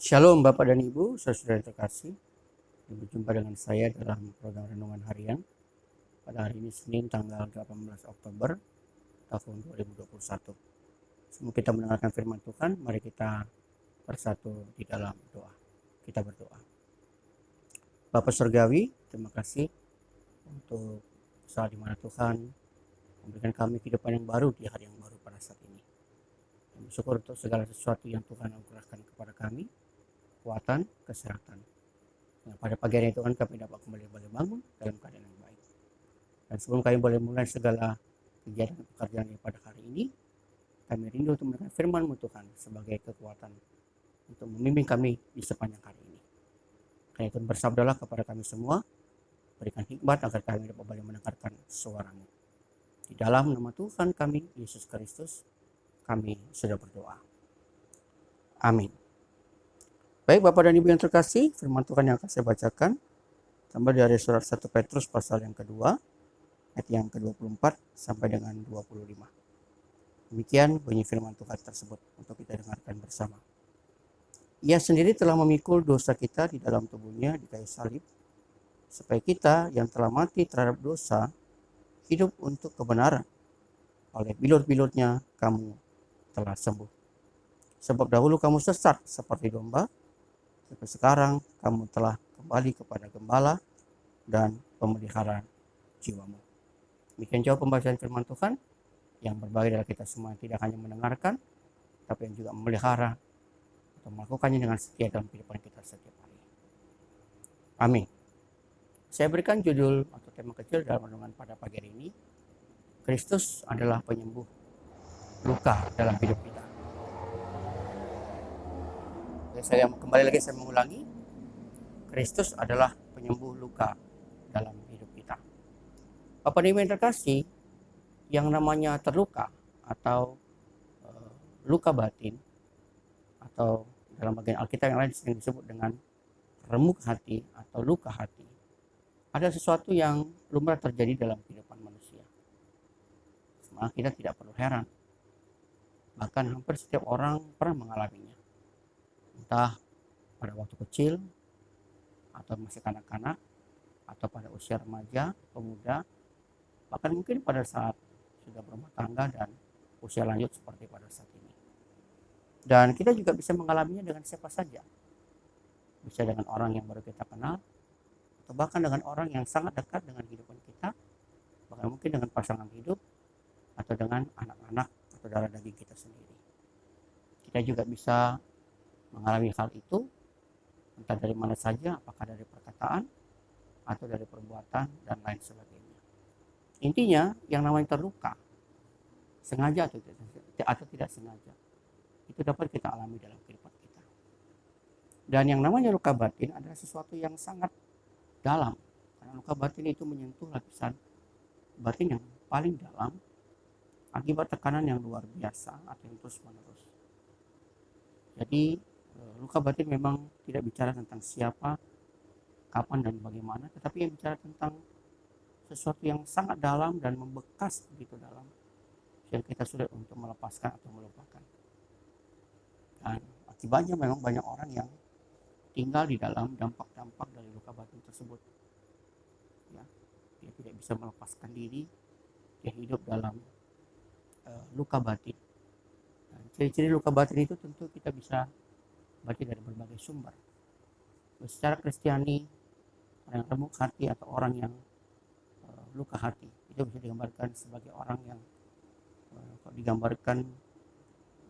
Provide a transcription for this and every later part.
Shalom Bapak dan Ibu, saudara terkasih. Berjumpa dengan saya dalam program Renungan Harian pada hari ini Senin tanggal 18 Oktober tahun 2021. Sebelum kita mendengarkan firman Tuhan, mari kita bersatu di dalam doa. Kita berdoa. Bapak Surgawi, terima kasih untuk saat di mana Tuhan memberikan kami kehidupan yang baru di hari yang baru pada saat ini. Dan bersyukur untuk segala sesuatu yang Tuhan anugerahkan kepada kami, kekuatan, kesehatan. Nah, pada pagi hari itu kami dapat kembali bangun dalam keadaan yang baik. Dan sebelum kami boleh mulai segala kegiatan pekerjaan pada hari ini, kami rindu untuk mendengar firman-Mu Tuhan sebagai kekuatan untuk memimpin kami di sepanjang hari ini. Karena itu bersabdalah kepada kami semua, berikan hikmat agar kami dapat boleh mendengarkan suara-Mu. Di dalam nama Tuhan kami, Yesus Kristus, kami sudah berdoa. Amin. Baik Bapak dan Ibu yang terkasih, firman Tuhan yang akan saya bacakan tambah dari surat 1 Petrus pasal yang kedua, ayat yang ke-24 sampai dengan 25. Demikian bunyi firman Tuhan tersebut untuk kita dengarkan bersama. Ia sendiri telah memikul dosa kita di dalam tubuhnya di kayu salib, supaya kita yang telah mati terhadap dosa, hidup untuk kebenaran. Oleh bilur-bilurnya kamu telah sembuh. Sebab dahulu kamu sesat seperti domba, tapi sekarang kamu telah kembali kepada gembala dan pemelihara jiwamu. Demikian jauh pembacaan firman Tuhan yang berbagi dari kita semua, tidak hanya mendengarkan, tapi yang juga memelihara atau melakukannya dengan setia dalam kehidupan kita setiap hari. Amin. Saya berikan judul atau tema kecil dalam renungan pada pagi hari ini, Kristus adalah penyembuh luka dalam hidup kita. Saya mengulangi, Kristus adalah penyembuh luka dalam hidup kita. Bapak dan Ibu yang terkasih, yang namanya terluka atau luka batin, atau dalam bagian Alkitab yang lain sering disebut dengan remuk hati atau luka hati, ada sesuatu yang lumrah terjadi dalam kehidupan manusia. Maka kita tidak perlu heran, bahkan hampir setiap orang pernah mengalaminya, entah pada waktu kecil atau masih kanak-kanak, atau pada usia remaja, pemuda, bahkan mungkin pada saat sudah berumah tangga dan usia lanjut seperti pada saat ini. Dan kita juga bisa mengalaminya dengan siapa saja. Bisa dengan orang yang baru kita kenal, atau bahkan dengan orang yang sangat dekat dengan kehidupan kita, bahkan mungkin dengan pasangan hidup, atau dengan anak-anak atau darah daging kita sendiri. Kita juga bisa mengalami hal itu, entah dari mana saja, apakah dari perkataan, atau dari perbuatan, dan lain sebagainya. Intinya, yang namanya terluka, sengaja atau tidak sengaja, itu dapat kita alami dalam kehidupan kita. Dan yang namanya luka batin adalah sesuatu yang sangat dalam, karena luka batin itu menyentuh lapisan batin yang paling dalam akibat tekanan yang luar biasa atau yang terus menerus. Jadi luka batin memang tidak bicara tentang siapa, kapan, dan bagaimana, tetapi yang bicara tentang sesuatu yang sangat dalam dan membekas begitu dalam, yang kita sulit untuk melepaskan atau melupakan. Dan akibatnya memang banyak orang yang tinggal di dalam dampak-dampak dari luka batin tersebut. Ya, dia tidak bisa melepaskan diri, dia hidup dalam luka batin. Dan ciri-ciri luka batin itu tentu kita bisa baca dari berbagai sumber. Secara Kristiani, orang yang remuk hati atau orang yang luka hati itu bisa digambarkan sebagai orang yang digambarkan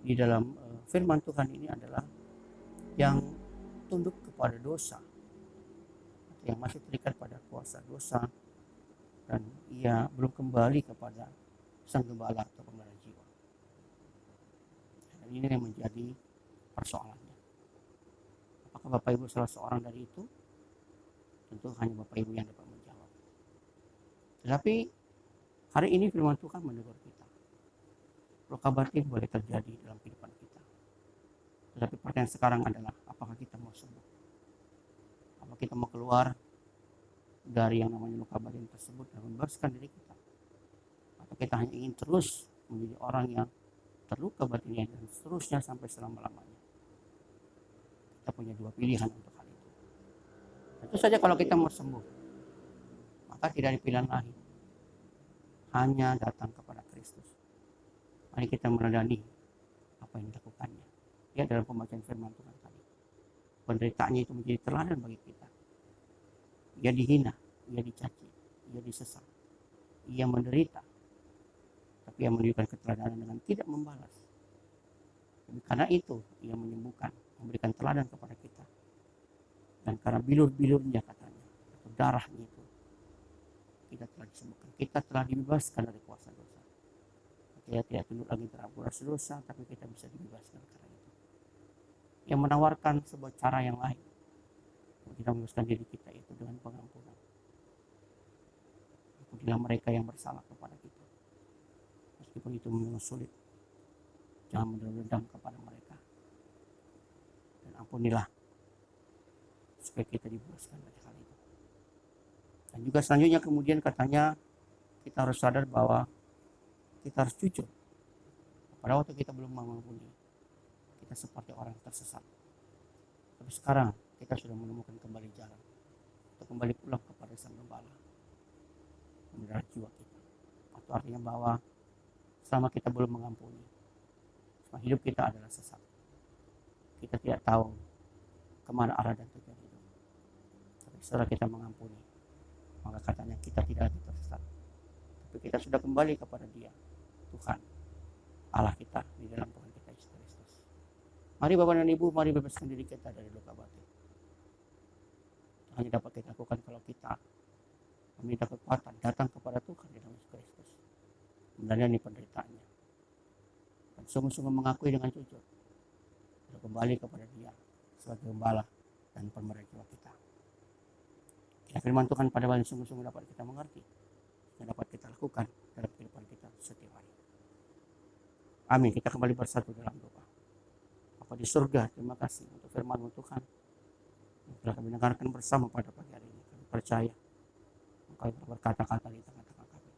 di dalam firman Tuhan ini adalah yang tunduk kepada dosa, yang masih terikat pada kuasa dosa, dan ia belum kembali kepada sang gembala atau pemelihara jiwa. Dan ini yang menjadi persoalannya. Apakah Bapak Ibu salah seorang dari itu? Tentu hanya Bapak Ibu yang dapat menjawab. Tetapi hari ini firman Tuhan menegur kita. Luka batin boleh terjadi dalam kehidupan kita. Tetapi pertanyaan sekarang adalah, apakah kita mau sembuh? Apakah kita mau keluar dari yang namanya luka batin tersebut dan membebaskan diri kita? Atau kita hanya ingin terus menjadi orang yang terluka batinnya dan seterusnya sampai selama-lamanya? Kita punya dua pilihan untuk hal itu. Tentu saja kalau kita mau sembuh, maka tidak ada pilihan lain. Hanya datang kepada Kristus. Mari kita meneladani apa yang dilakukannya. Dia dalam pembacaan firman Tuhan tadi. Penderitaannya itu menjadi teladan bagi kita. Ia dihina, ia dicaci, ia disesat, ia menderita. Tapi ia menunjukkan keteladanan dengan tidak membalas. Dan karena itu ia menyembuhkan, memberikan teladan kepada kita. Dan karena bilur-bilurnya katanya, atau darahnya itu, kita telah disembuhkan. Kita telah dibebaskan dari kuasa dosa. Kita tidak tunduk lagi terhadap kuasa dosa, tapi kita bisa dibebaskan karena itu. Yang menawarkan sebuah cara yang lain untuk kita membebaskan diri kita, itu dengan pengampunan. Ampunilah mereka yang bersalah kepada kita, meskipun itu memang sulit. Jangan mendendam kepada mereka, dan ampunilah supaya kita dibebaskan dari hal itu. Dan juga selanjutnya kemudian katanya kita harus sadar bahwa kita harus jujur. Pada waktu kita belum mengampuni, kita seperti orang tersesat. Tapi sekarang kita sudah menemukan kembali jalan untuk kembali pulang kepada Sang Gembala, memelihara jiwa kita. Itu artinya bahwa selama kita belum mengampuni, selama hidup kita adalah sesat. Kita tidak tahu kemana arah dan tujuan hidup. Tapi setelah kita mengampuni, maka katanya kita tidak lagi tersesat. Tapi kita sudah kembali kepada Dia, Tuhan, Allah kita di dalam Tuhan kita Yesus Kristus. Mari Bapak dan Ibu, mari bebaskan diri kita dari luka batin. Hanya dapat kita lakukan kalau kita meminta kekuatan datang kepada Tuhan di dalam Yesus Kristus, meneladani penderitaannya, dan sungguh-sungguh mengakui dengan jujur untuk kembali kepada Dia sebagai Gembala dan pemelihara jiwa kita. Firman Tuhan pada waktu sungguh-sungguh dapat kita mengerti dan dapat kita lakukan dalam kehidupan kita setiap hari. Amin. Kita kembali bersatu dalam doa. Bapa di surga, terima kasih untuk firman Tuhan yang telah kami dengarkan bersama pada pagi hari ini. Kami percaya Engkau berkata-kata di tengah-tengah kami.